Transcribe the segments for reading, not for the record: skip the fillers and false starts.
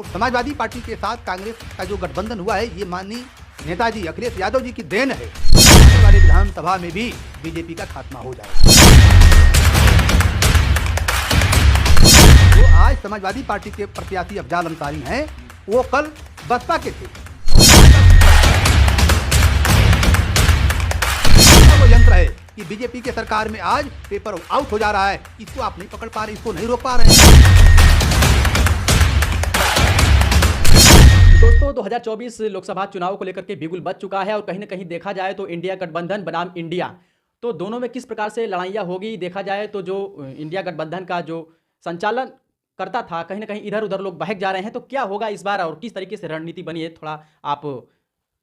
और समाजवादी पार्टी के साथ कांग्रेस का जो गठबंधन हुआ है ये माननीय नेताजी अखिलेश यादव जी की देन है। आने वाले विधानसभा में भी बीजेपी का खात्मा हो जाएगा। जो आज समाजवादी पार्टी के प्रत्याशी अफजाल अंसारी हैं वो कल बसपा के थे। वो यंत्र है कि बीजेपी के सरकार में आज पेपर आउट हो जा रहा है, इसको आप नहीं पकड़ पा रहे, इसको नहीं रोक पा रहे हैं। दोस्तों 2024 लोकसभा चुनाव को लेकर के बिगुल बज चुका है और कहीं ना कहीं देखा जाए तो इंडिया गठबंधन बनाम इंडिया, तो दोनों में किस प्रकार से लड़ाइयाँ होगी देखा जाए तो जो इंडिया गठबंधन का जो संचालन करता था कहीं ना कहीं इधर उधर लोग बहक जा रहे हैं, तो क्या होगा इस बार और किस तरीके से रणनीति बनी है, थोड़ा आप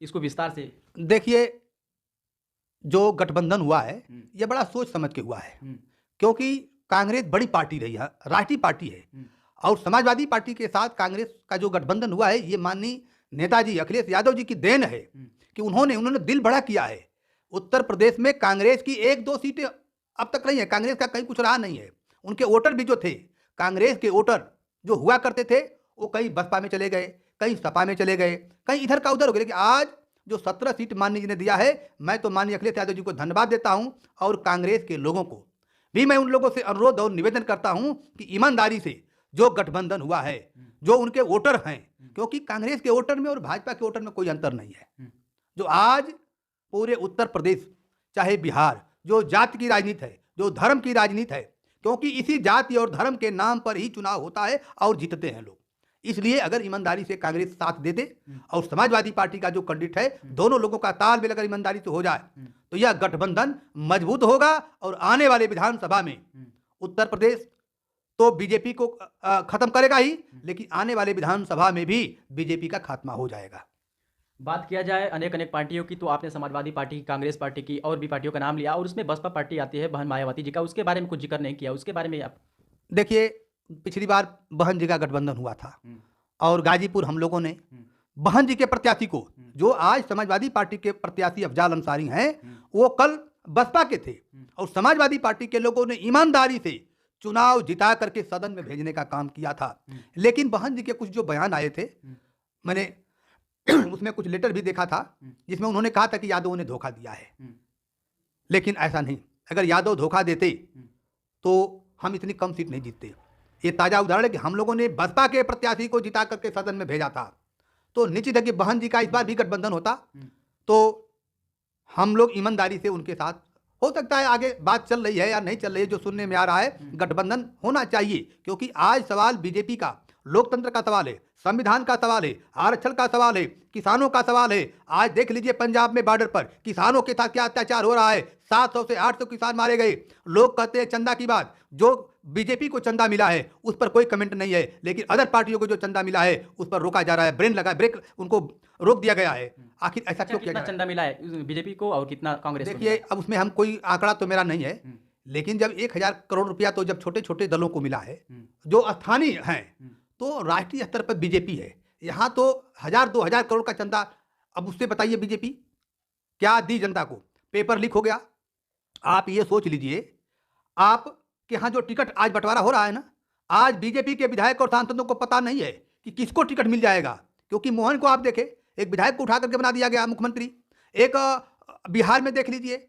इसको विस्तार से देखिए। जो गठबंधन हुआ है ये बड़ा सोच समझ के हुआ है, क्योंकि कांग्रेस बड़ी पार्टी रही है, राष्ट्रीय पार्टी है, और समाजवादी पार्टी के साथ कांग्रेस का जो गठबंधन हुआ है ये माननीय नेताजी अखिलेश यादव जी की देन है कि उन्होंने दिल बड़ा किया है। उत्तर प्रदेश में कांग्रेस की 1-2 सीटें अब तक रही है, कांग्रेस का कहीं कुछ रहा नहीं है। उनके वोटर भी जो थे, कांग्रेस के वोटर जो हुआ करते थे वो कहीं बसपा में चले गए, कहीं सपा में चले गए, कहीं इधर का उधर हो गए। लेकिन आज जो 17 सीट माननीय जी ने दिया है, मैं तो माननीय अखिलेश यादव जी को धन्यवाद देता हूं, और कांग्रेस के लोगों को भी मैं उन लोगों से अनुरोध और निवेदन करता हूं कि ईमानदारी से जो गठबंधन हुआ है, जो उनके वोटर हैं, क्योंकि कांग्रेस के वोटर में और भाजपा के वोटर में कोई अंतर नहीं है। जो आज पूरे उत्तर प्रदेश चाहे बिहार, जो जाति की राजनीति है, जो धर्म की राजनीति है, क्योंकि इसी जाति और धर्म के नाम पर ही चुनाव होता है और जीतते हैं लोग। इसलिए अगर ईमानदारी से कांग्रेस साथ दे दे और समाजवादी पार्टी का जो कैंडिडेट है, दोनों लोगों का तालमेल अगर ईमानदारी से हो जाए तो यह गठबंधन मजबूत होगा और आने वाले विधानसभा में उत्तर प्रदेश तो बीजेपी को खत्म करेगा ही, लेकिन आने वाले विधानसभा में भी बीजेपी का खात्मा हो जाएगा। बात किया जाए अनेक पार्टियों की, तो आपने समाजवादी पार्टी की, कांग्रेस पार्टी की और भी पार्टियों का नाम लिया, और उसमें बसपा पार्टी आती है बहन मायावती जी का, उसके बारे में कुछ जिक्र नहीं किया, उसके बारे में आप देखिए। पिछली बार बहन जी का गठबंधन हुआ था और गाजीपुर हम लोगों ने बहन जी के प्रत्याशी को, जो आज समाजवादी पार्टी के प्रत्याशी अफजाल अंसारी हैं, वो कल बसपा के थे, और समाजवादी पार्टी के लोगों ने ईमानदारी से चुनाव जिता करके सदन में भेजने का काम किया था। लेकिन बहन जी के कुछ जो बयान आए थे, मैंने उसमें कुछ लेटर भी देखा था जिसमें उन्होंने कहा था कि यादवों ने धोखा दिया है। लेकिन ऐसा नहीं, अगर यादव धोखा देते तो हम इतनी कम सीट नहीं जीतते। ये ताजा उदाहरण है कि हम लोगों ने बसपा के प्रत्याशी को जिता करके सदन में भेजा था, तो निश्चित है कि बहन जी का इस बार भी गठबंधन होता तो हम लोग ईमानदारी से उनके साथ, हो सकता है आगे बात चल रही है या नहीं चल रही है, जो सुनने में आ रहा है गठबंधन होना चाहिए, क्योंकि आज सवाल बीजेपी का लोकतंत्र का सवाल है, संविधान का सवाल है, आरक्षण का सवाल है, किसानों का सवाल है। आज देख लीजिए पंजाब में बॉर्डर पर किसानों के साथ क्या अत्याचार हो रहा है। 700 से 800 किसान मारे गए। लोग कहते हैं चंदा की बात, जो बीजेपी को चंदा मिला है उस पर कोई कमेंट नहीं है, लेकिन अदर पार्टियों को जो चंदा मिला है उस पर रोका जा रहा है, ब्रेक उनको रोक दिया गया है। आखिर ऐसा क्यों किया जा रहा है? चंदा मिला है बीजेपी को और कितना कांग्रेस को? देखिए, अब उसमें हम कोई आंकड़ा तो मेरा नहीं है, लेकिन जब 1000 करोड़ रुपया तो जब छोटे छोटे दलों को मिला है जो स्थानीय हैं, तो राष्ट्रीय स्तर पर बीजेपी है। यहाँ तो 1000-2000 करोड़ का चंदा, अब उससे बताइए बीजेपी क्या दी जनता को? पेपर लीक हो गया। आप ये सोच लीजिए, आप के यहाँ जो टिकट आज बंटवारा हो रहा है ना, आज बीजेपी के विधायक और सांसदों को पता नहीं है कि किसको टिकट मिल जाएगा, क्योंकि मोहन को आप देखें, एक विधायक को उठा करके बना दिया गया मुख्यमंत्री। एक बिहार में देख लीजिए,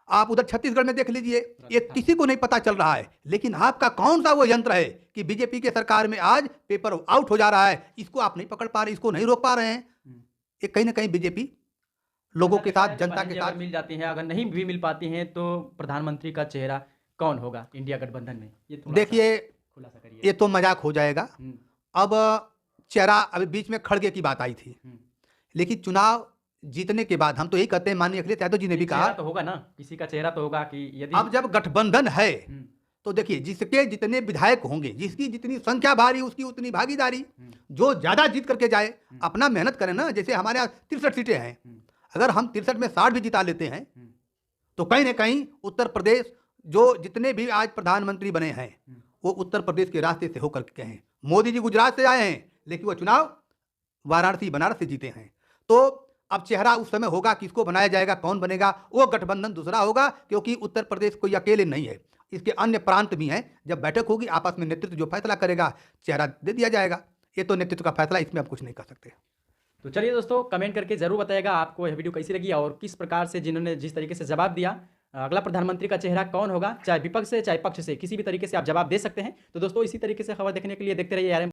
आप उधर छत्तीसगढ़ में देख लीजिए, ये किसी को नहीं पता चल रहा है। लेकिन आपका कौन सा वो यंत्र है कि बीजेपी के सरकार में आज पेपर आउट हो जा रहा है, इसको आप नहीं पकड़ पा रहे, इसको नहीं रोक पा रहे हैं। ये कहीं ना कहीं बीजेपी लोगों के साथ, जनता के साथ मिल जाती हैं, अगर नहीं भी मिल पाती हैं तो प्रधानमंत्री का चेहरा कौन होगा इंडिया गठबंधन में? ये देखिए, खुलासा करिए। ये तो मजाक हो जाएगा। अब चेहरा, अभी बीच में खड़गे की बात आई थी, लेकिन चुनाव जीतने के बाद हम तो यही कहते हैं, माननीय अखिलेश यादव जी ने भी कहा तो होगा ना, किसी का चेहरा तो होगा कि यदि अब जब गठबंधन है तो देखिए, जिसके जितने विधायक होंगे, जिसकी जितनी संख्या भारी उसकी उतनी भागीदारी। जो ज्यादा जीत करके जाए, अपना मेहनत करें ना। जैसे हमारे यहाँ 63 सीटें हैं, अगर हम 63 में 60 भी जिता लेते हैं तो कहीं ना कहीं उत्तर प्रदेश, जो जितने भी आज प्रधानमंत्री बने हैं वो उत्तर प्रदेश के रास्ते से होकर के हैं। मोदी जी गुजरात से आए हैं, लेकिन वो चुनाव वाराणसी बनारस से जीते हैं। तो अब चेहरा उस समय होगा, किसको बनाया जाएगा, कौन बनेगा, वो गठबंधन दूसरा होगा, क्योंकि उत्तर प्रदेश कोई अकेले नहीं है, इसके अन्य प्रांत भी हैं। जब बैठक होगी आपस में नेतृत्व जो फैसला करेगा, चेहरा दे दिया जाएगा। ये तो नेतृत्व का फैसला, इसमें हम कुछ नहीं कर सकते। तो चलिए दोस्तों, कमेंट करके ज़रूर बताइएगा आपको यह वीडियो कैसी लगी और किस प्रकार से जिन्होंने जिस तरीके से जवाब दिया, अगला प्रधानमंत्री का चेहरा कौन होगा, चाहे विपक्ष से चाहे पक्ष से, किसी भी तरीके से आप जवाब दे सकते हैं। तो दोस्तों, इसी तरीके से खबर देखने के लिए देखते रहिए आरएम